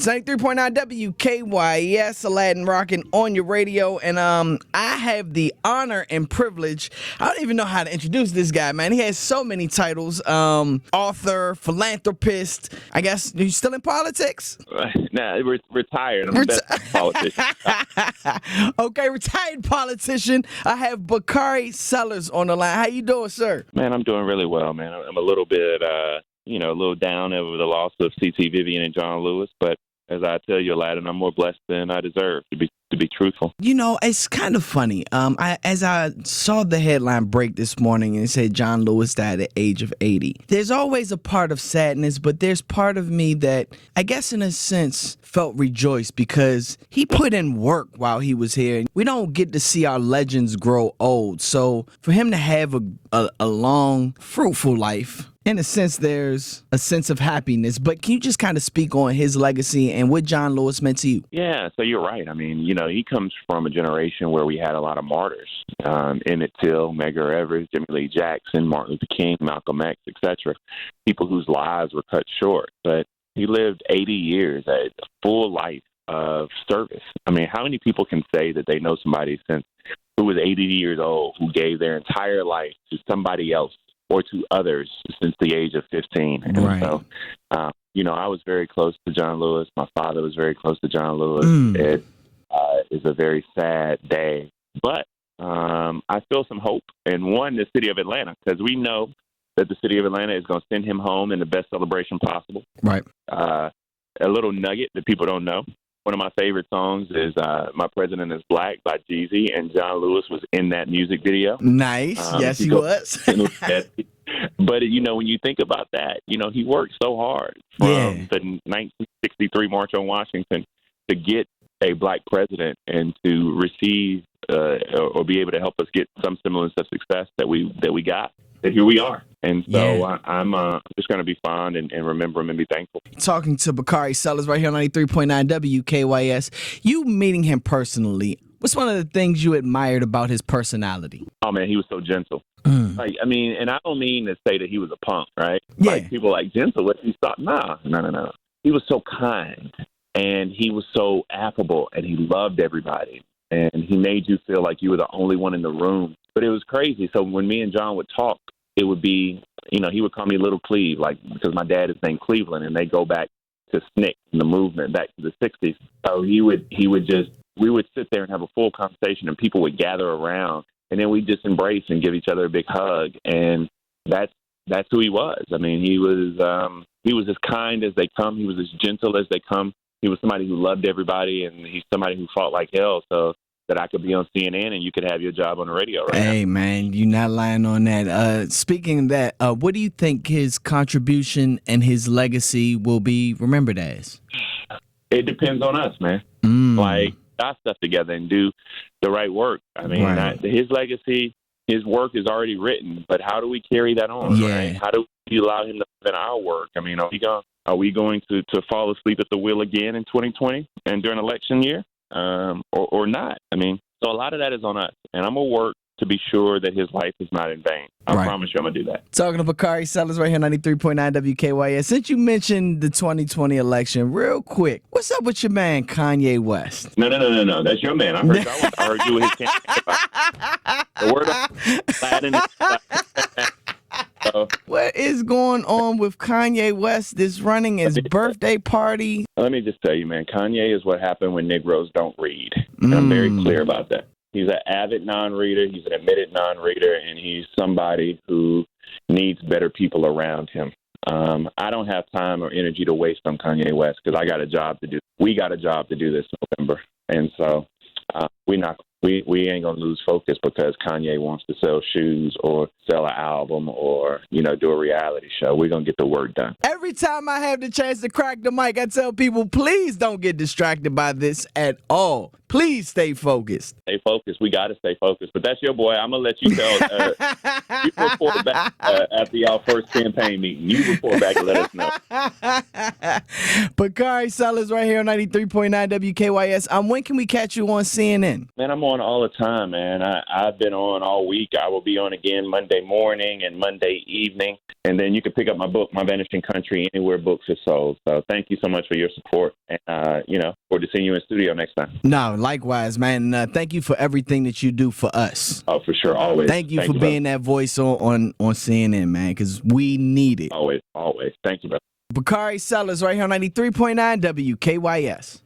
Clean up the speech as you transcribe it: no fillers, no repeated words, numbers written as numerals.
It's 93.9 WKYS, Aladdin rocking on your radio. And I have the honor and privilege. I don't even know how to introduce this guy, man. He has so many titles. Author, philanthropist. I guess he's still in politics? Nah, retired. I'm the best politician. Okay, retired politician. I have Bakari Sellers on the line. How you doing, sir? Man, I'm doing really well, man. I'm a little bit, a little down over the loss of C.T. Vivian and John Lewis, but as I tell you, Aladdin, I'm more blessed than I deserve, to be truthful. You know, it's kind of funny. As I saw the headline break this morning and it said John Lewis died at the age of 80, there's always a part of sadness, but there's part of me that I guess in a sense felt rejoiced because he put in work while he was here. We don't get to see our legends grow old. So for him to have a long, fruitful life, in a sense, there's a sense of happiness. But can you just kind of speak on his legacy and what John Lewis meant to you? Yeah, so you're right. I mean, he comes from a generation where we had a lot of martyrs. Emmett Till, Medgar Evers, Jimmy Lee Jackson, Martin Luther King, Malcolm X, etc. People whose lives were cut short. But he lived 80 years, a full life of service. I mean, how many people can say that they know somebody who was 80 years old, who gave their entire life to somebody else or to others since the age of 15. And right. So, I was very close to John Lewis. My father was very close to John Lewis. It is a very sad day. But I feel some hope. And one, the city of Atlanta, because we know that the city of Atlanta is going to send him home in the best celebration possible. Right. A little nugget that people don't know. One of my favorite songs is My President is Black by Jeezy, and John Lewis was in that music video. Nice. Yes, he was. But, when you think about that, he worked so hard from the 1963 March on Washington to get a black president and to receive or be able to help us get some semblance of success that we got. That here we are. And so I'm just going to be fond and remember him and be thankful. Talking to Bakari Sellers right here on 93.9 WKYS. You meeting him personally, what's one of the things you admired about his personality? Oh, man, he was so gentle. And I don't mean to say that he was a punk, right? Yeah. Like, people like gentle. What he thought? No. He was so kind, and he was so affable, and he loved everybody. And he made you feel like you were the only one in the room. But it was crazy. So when me and John would talk, it would be, he would call me Little Cleve, like, because my dad is named Cleveland, and they go back to SNCC and the movement back to the 60s. So we would sit there and have a full conversation, and people would gather around, and then we'd just embrace and give each other a big hug. And that's who he was. I mean, he was as kind as they come. He was as gentle as they come. He was somebody who loved everybody, and he's somebody who fought like hell. So that I could be on CNN and you could have your job on the radio right now. Hey, man, you're not lying on that. Speaking of that, what do you think his contribution and his legacy will be remembered as? It depends on us, man. Like, got stuff together and do the right work. I mean, his legacy, his work is already written, but how do we carry that on? Yeah. Right? How do we allow him to live in our work? I mean, are we going to fall asleep at the wheel again in 2020 and during election year? Or not. I mean, so a lot of that is on us. And I'm going to work to be sure that his life is not in vain. I promise you I'm going to do that. Talking to Bakari Sellers right here on 93.9 WKYS. Since you mentioned the 2020 election, real quick, what's up with your man Kanye West? No. That's your man. I heard you with his campaign. The word of Aladdin is what is going on with Kanye West? This running his birthday party. Let me just tell you, man, Kanye is what happened when Negroes don't read. And I'm very clear about that. He's an avid non-reader. He's an admitted non-reader, and he's somebody who needs better people around him. I don't have time or energy to waste on Kanye West because I got a job to do. We got a job to do this November. And so we ain't going to lose focus because Kanye wants to sell shoes or sell an album or, do a reality show. We're going to get the work done. Every time I have the chance to crack the mic, I tell people, please don't get distracted by this at all. Please stay focused. Stay focused. We got to stay focused. But that's your boy. I'm going to let you tell. You report back after y'all first campaign meeting. You report back and let us know. Bakari Sellers right here on 93.9 WKYS. When can we catch you on CNN? Man, I'm on all the time, man. I've been on all week. I will be on again Monday morning and Monday evening. And then you can pick up my book, My Vanishing Country, anywhere books are sold. So thank you so much for your support. And, forward to seeing you in studio next time. No, likewise, man. Thank you for everything that you do for us. Oh, for sure. Always. Thank you for being that voice on CNN, man, because we need it. Always. Thank you, brother. Bakari Sellers right here on 93.9 WKYS.